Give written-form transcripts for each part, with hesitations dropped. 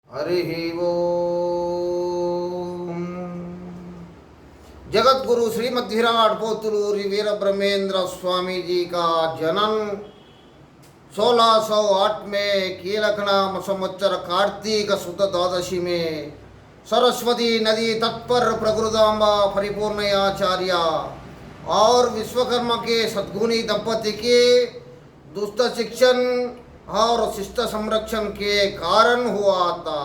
हरिः ओम। जगत गुरु श्रीमद् विराट पोतुलूरी वीर ब्रह्मेंद्र स्वामी जी का जन्म 1608 में कीलक नाम संवत्सर कार्तिक शुद्ध द्वादशी में सरस्वती नदी तट पर प्रकृदाम्बा परिपूर्णयाचार्य और विश्वकर्मा के सद्गुणी दंपति के दुष्ट शिक्षण और शिष्ट संरक्षण के कारण हुआ था।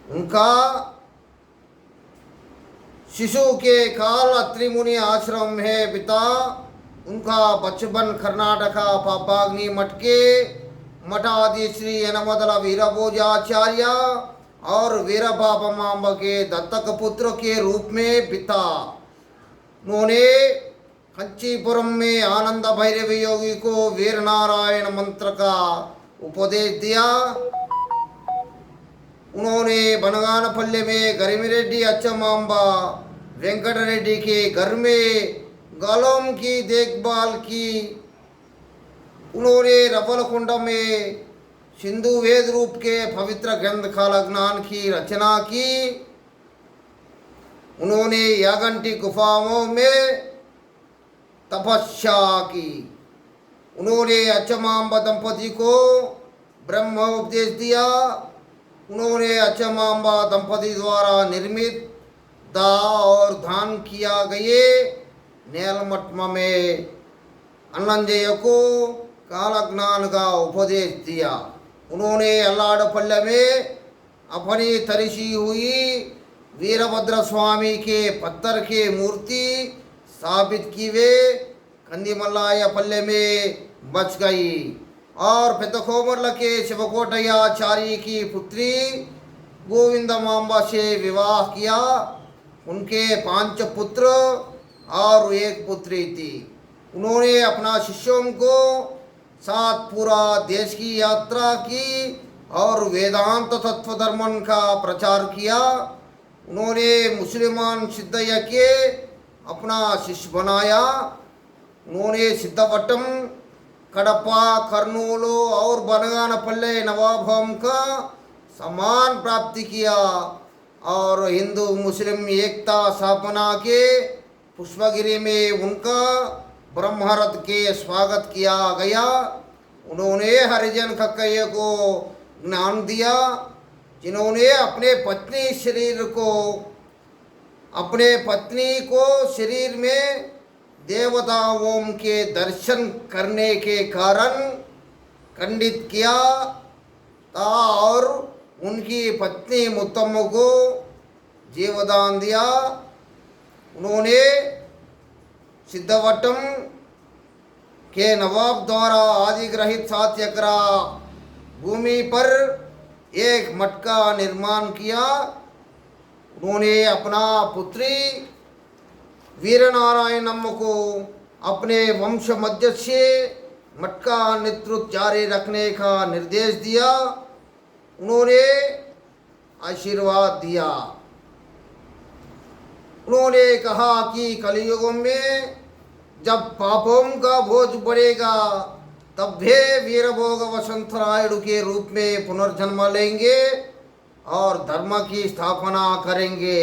उनका शिशु के काल अत्रि मुनि आश्रम में बिता। उनका बचपन कर्नाटका पापाग्नि मठ के मठाधीश श्री यनमदल वीरभोजाचार्य और वीरबाबमांब के दत्तक पुत्र के रूप में बिता। उन्होंने कंचीपुरम में आनंद भैरव योगी को वीर नारायण मंत्र का उपदेश दिया। उन्होंने बनगानपल्ली में गरिमिरेड्डी अच्चमांबा वेंकट रेड्डी के घर में गालों की देखभाल की। उन्होंने रवलकुंड में सिंधु वेद रूप के पवित्र ग्रंथ कालज्ञान की रचना की। उन्होंने यागंटी गुफाओं में तपस्या की। उन्होंने अच्चमांबा दंपति को ब्रह्म उपदेश दिया। उन्होंने अच्चमांबा दंपति द्वारा निर्मित दा और दान किया गए नेलमट्म में अन्नंजय को कालज्ञान का उपदेश दिया। उन्होंने अल्लाडपल्ले में अपनी तरिशी हुई वीरभद्र स्वामी के पत्थर के मूर्ति स्थापित की। वे कंदीमल्लायपल्ले में बच गई और पेदकोमर्ल के शिवकोटयाचार्य की पुत्री गोविंदमांबा से विवाह किया। उनके 5 पुत्र और 1 पुत्री थी। उन्होंने अपना शिष्यों को साथ पूरा देश की यात्रा की और वेदांत तत्व धर्मन का प्रचार किया। उन्होंने मुसलमान सिद्धయ్య के अपना शिष्य बनाया। उन्होंने सिद्धवटम, कड़पा, कर्नूलु और बनगानपल्ले नवाबों का सम्मान प्राप्ति किया और हिंदू मुस्लिम एकता स्थापना के पुष्पगिरी में उनका ब्रह्मरथ के स्वागत किया गया। उन्होंने हरिजन कक्कయ్య को ज्ञान दिया, जिन्होंने अपने पत्नी को शरीर में देवताओं के दर्शन करने के कारण खंडित किया था और उनकी पत्नी मुत्तम्म को जीवदान दिया। उन्होंने सिद्धवटम के नवाब द्वारा अधिग्रहित 7 एकड़ भूमि पर एक मठ का निर्माण किया। उन्होंने अपना पुत्री वीरनारायणम्म को अपने वंश मध्य से मठ का नेतृत्व जारी रखने का निर्देश दिया। उन्होंने आशीर्वाद दिया। उन्होंने कहा कि कलयुग में जब पापों का बोझ बढ़ेगा तब वे वीरभोग वसंतरायणु के रूप में पुनर्जन्म लेंगे और धर्म की स्थापना करेंगे।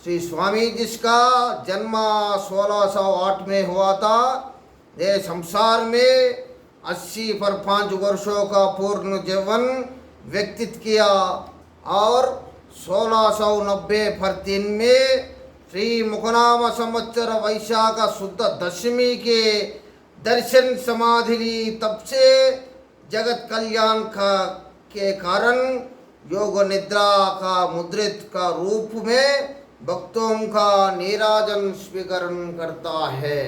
श्री स्वामी जिसका जन्म 1608 में हुआ था, ये संसार में 80 पर 5 वर्षों का पूर्ण जीवन व्यतीत किया और 1690 पर 3 में श्री मुखनाम संवत्सर वैशाख शुद्ध दशमी के दर्शन समाधि ली। तब से जगत कल्याण के कारण योग निद्रा का मुद्रित का रूप में भक्तों का नीराजन स्वीकरण करता है।